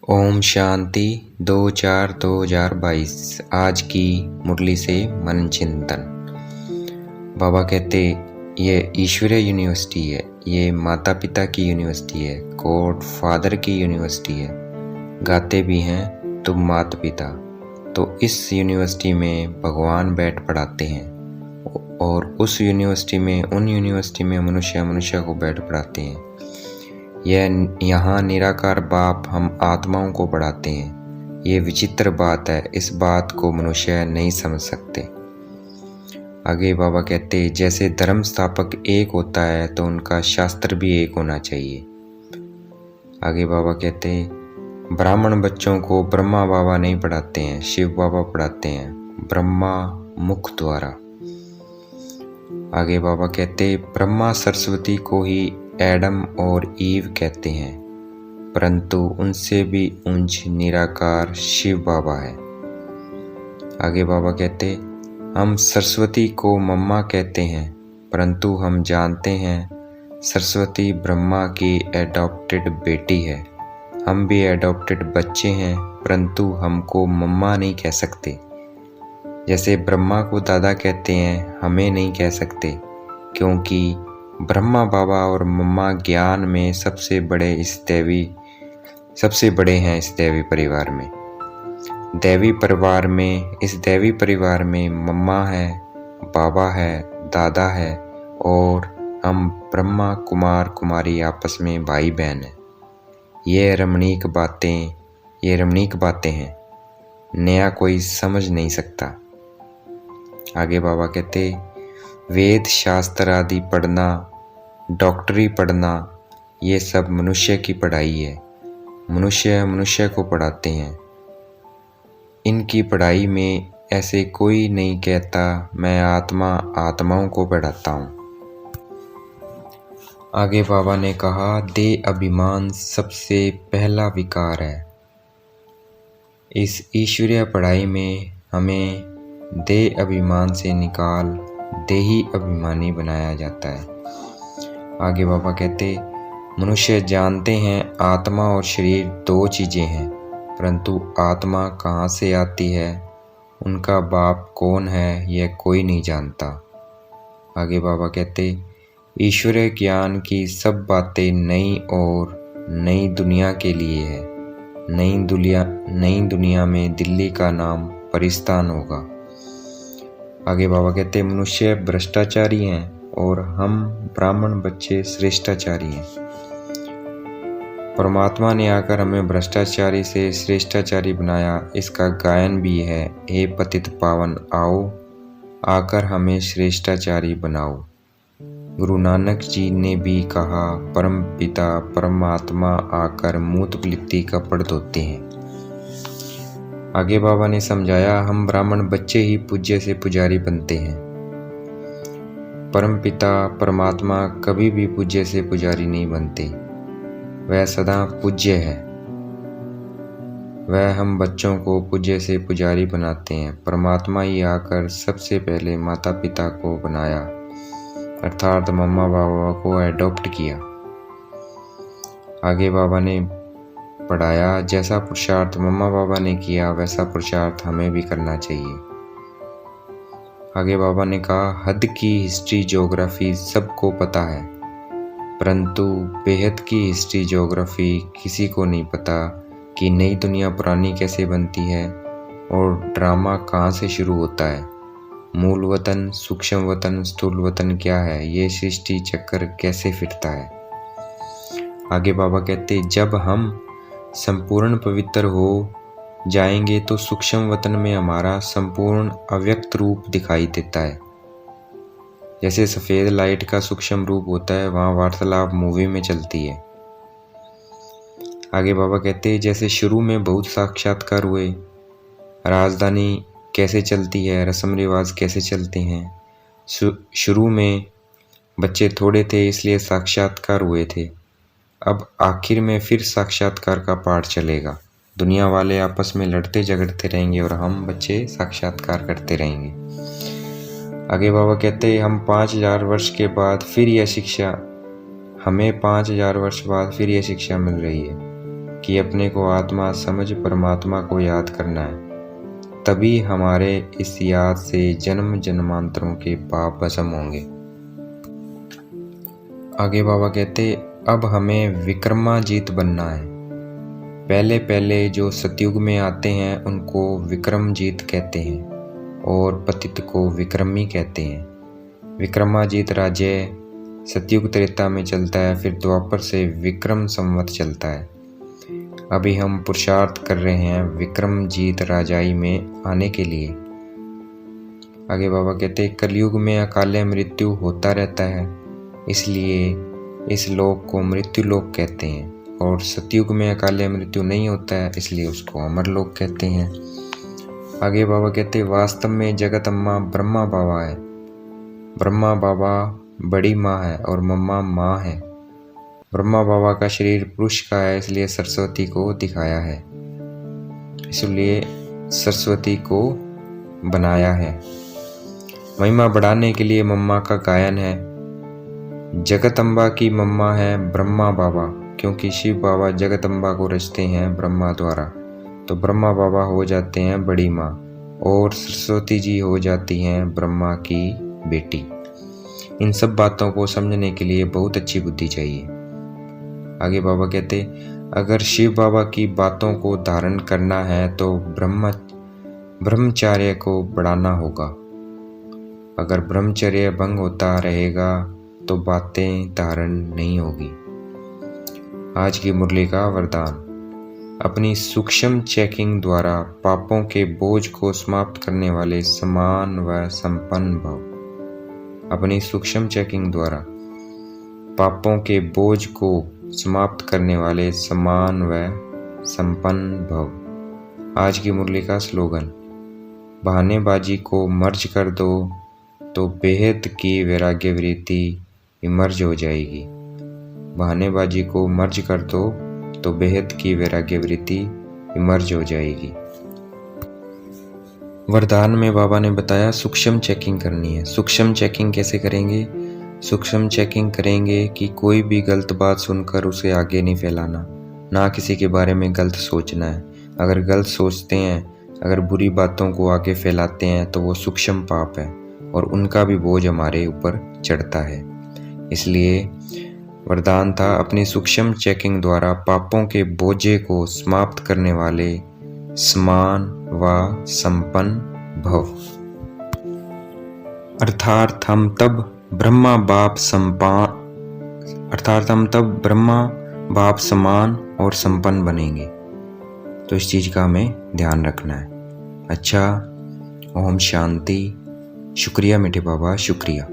ओम शांति 2/4/2022। आज की मुरली से मन चिंतन। बाबा कहते ये ईश्वरीय यूनिवर्सिटी है, ये माता पिता की यूनिवर्सिटी है, गॉड फादर की यूनिवर्सिटी है। गाते भी हैं तुम माता पिता। तो इस यूनिवर्सिटी में भगवान बैठ पढ़ाते हैं और उस यूनिवर्सिटी में मनुष्य को बैठ पढ़ाते हैं। यहाँ निराकार बाप हम आत्माओं को पढ़ाते हैं। ये विचित्र बात है, इस बात को मनुष्य नहीं समझ सकते। आगे बाबा कहते जैसे धर्म स्थापक एक होता है तो उनका शास्त्र भी एक होना चाहिए। आगे बाबा कहते ब्राह्मण बच्चों को ब्रह्मा बाबा नहीं पढ़ाते हैं, शिव बाबा पढ़ाते हैं, ब्रह्मा मुख द्वारा। आगे बाबा कहते ब्रह्मा सरस्वती को ही एडम और ईव कहते हैं, परंतु उनसे भी ऊंच निराकार शिव बाबा है। आगे बाबा कहते हम सरस्वती को मम्मा कहते हैं, परंतु हम जानते हैं सरस्वती ब्रह्मा की एडॉप्टेड बेटी है। हम भी एडॉप्टेड बच्चे हैं, परंतु हमको मम्मा नहीं कह सकते। जैसे ब्रह्मा को दादा कहते हैं, हमें नहीं कह सकते, क्योंकि ब्रह्मा बाबा और मम्मा ज्ञान में सबसे बड़े हैं इस दैवी परिवार में। इस दैवी परिवार में मम्मा है, बाबा है, दादा है और हम ब्रह्मा कुमार कुमारी आपस में भाई बहन हैं। ये रमणीक बातें हैं, नया कोई समझ नहीं सकता। आगे बाबा कहते वेद शास्त्र आदि पढ़ना, डॉक्टरी पढ़ना, ये सब मनुष्य की पढ़ाई है। मनुष्य को पढ़ाते हैं। इनकी पढ़ाई में ऐसे कोई नहीं कहता मैं आत्माओं को पढ़ाता हूँ। आगे बाबा ने कहा देह अभिमान सबसे पहला विकार है। इस ईश्वरीय पढ़ाई में हमें देह अभिमान से निकाल देही अभिमानी बनाया जाता है। आगे बाबा कहते मनुष्य जानते हैं आत्मा और शरीर दो चीज़ें हैं, परंतु आत्मा कहाँ से आती है, उनका बाप कौन है, यह कोई नहीं जानता। आगे बाबा कहते ईश्वरीय ज्ञान की सब बातें नई और नई दुनिया के लिए है। नई दुनिया में दिल्ली का नाम परिस्तान होगा। आगे बाबा कहते मनुष्य भ्रष्टाचारी हैं और हम ब्राह्मण बच्चे श्रेष्ठाचारी हैं। परमात्मा ने आकर हमें भ्रष्टाचारी से श्रेष्ठाचारी बनाया। इसका गायन भी है, हे पतित पावन आओ, आकर हमें श्रेष्ठाचारी बनाओ। गुरु नानक जी ने भी कहा परम पिता परमात्मा आकर मूत लिपि कपड़ धोते हैं। आगे बाबा ने समझाया हम ब्राह्मण बच्चे ही पूज्य से पुजारी बनते हैं। परम पिता परमात्मा कभी भी पूज्य से पुजारी नहीं बनते, वह सदा पूज्य है। वह हम बच्चों को पूज्य से पुजारी बनाते हैं। परमात्मा ही आकर सबसे पहले माता पिता को बनाया, अर्थात मम्मा बाबा को एडॉप्ट किया। आगे बाबा ने पढ़ाया जैसा पुरुषार्थ मम्मा बाबा ने किया वैसा पुरुषार्थ हमें भी करना चाहिए। आगे बाबा ने कहा हद की हिस्ट्री ज्योग्राफी सबको पता है, परंतु बेहद की हिस्ट्री ज्योग्राफी किसी को नहीं पता कि नई दुनिया पुरानी कैसे बनती है और ड्रामा कहाँ से शुरू होता है। मूल वतन, सूक्ष्म वतन, स्थूल वतन क्या है, ये सृष्टि चक्कर कैसे फिरता है। आगे बाबा कहते जब हम संपूर्ण पवित्र हो जाएंगे तो सूक्ष्म वतन में हमारा संपूर्ण अव्यक्त रूप दिखाई देता है। जैसे सफ़ेद लाइट का सूक्ष्म रूप होता है, वहाँ वार्तालाप मूवी में चलती है। आगे बाबा कहते जैसे शुरू में बहुत साक्षात्कार हुए, राजधानी कैसे चलती है, रस्म रिवाज कैसे चलते हैं। शुरू में बच्चे थोड़े थे इसलिए साक्षात्कार हुए थे, अब आखिर में फिर साक्षात्कार का पाठ चलेगा। दुनिया वाले आपस में लड़ते झगड़ते रहेंगे और हम बच्चे साक्षात्कार करते रहेंगे। आगे बाबा कहते हम 5000 वर्ष के बाद फिर यह शिक्षा मिल रही है कि अपने को आत्मा समझ परमात्मा को याद करना है, तभी हमारे इस याद से जन्म जन्मांतरों के पाप भस्म होंगे। आगे बाबा कहते, अब हमें विक्रमाजीत बनना है। पहले पहले जो सतयुग में आते हैं उनको विक्रमजीत कहते हैं और पतित को विक्रमी कहते हैं। विक्रमाजीत राज्य सतयुग त्रेता में चलता है, फिर द्वापर से विक्रम संवत चलता है। अभी हम पुरुषार्थ कर रहे हैं विक्रमजीत राजाई में आने के लिए। आगे बाबा कहते, कलयुग में अकाले मृत्यु होता रहता है, इसलिए इस लोक को मृत्यु लोक कहते हैं, और सतयुग में अकाले मृत्यु नहीं होता है, इसलिए उसको अमर लोक कहते हैं। आगे बाबा कहते, वास्तव में जगत अम्मा ब्रह्मा बाबा है। ब्रह्मा बाबा बड़ी माँ है और मम्मा माँ है। ब्रह्मा बाबा का शरीर पुरुष का है, इसलिए सरस्वती को दिखाया है, इसलिए सरस्वती को बनाया है। महिमा बढ़ाने के लिए मम्मा का गायन है। जगत अम्बा की मम्मा है ब्रह्मा बाबा, क्योंकि शिव बाबा जगत अम्बा को रचते हैं ब्रह्मा द्वारा, तो ब्रह्मा बाबा हो जाते हैं बड़ी माँ और सरस्वती जी हो जाती हैं ब्रह्मा की बेटी। इन सब बातों को समझने के लिए बहुत अच्छी बुद्धि चाहिए। आगे बाबा कहते, अगर शिव बाबा की बातों को धारण करना है तो ब्रह्मचर्य को बढ़ाना होगा। अगर ब्रह्मचर्य भंग होता रहेगा तो बातें धारण नहीं होगी। आज की मुरली का वरदान, अपनी सूक्ष्म चेकिंग द्वारा पापों के बोझ को समाप्त करने वाले समान व संपन्न भव। अपनी सूक्ष्म चेकिंग द्वारा पापों के बोझ को समाप्त करने वाले समान व संपन्न भव। आज की मुरली का स्लोगन, बहानेबाजी को मर्ज कर दो तो बेहद की वैराग्य वृत्ति इमर्ज हो जाएगी। बहानेबाजी को मर्ज कर दो तो बेहद की वैराग्य वृत्ति इमर्ज हो जाएगी। वरदान में बाबा ने बताया सूक्ष्म चेकिंग करनी है। सूक्ष्म चेकिंग कैसे करेंगे? सूक्ष्म चेकिंग करेंगे कि कोई भी गलत बात सुनकर उसे आगे नहीं फैलाना, ना किसी के बारे में गलत सोचना है। अगर गलत सोचते हैं, अगर बुरी बातों को आगे फैलाते हैं तो वो सूक्ष्म पाप है और उनका भी बोझ हमारे ऊपर चढ़ता है। इसलिए वरदान था, अपनी सूक्ष्म चेकिंग द्वारा पापों के बोझे को समाप्त करने वाले समान व संपन्न भव। अर्थात हम तब ब्रह्मा बाप समान और संपन्न बनेंगे। तो इस चीज का हमें ध्यान रखना है। अच्छा, ओम शांति। शुक्रिया मीठे बाबा, शुक्रिया।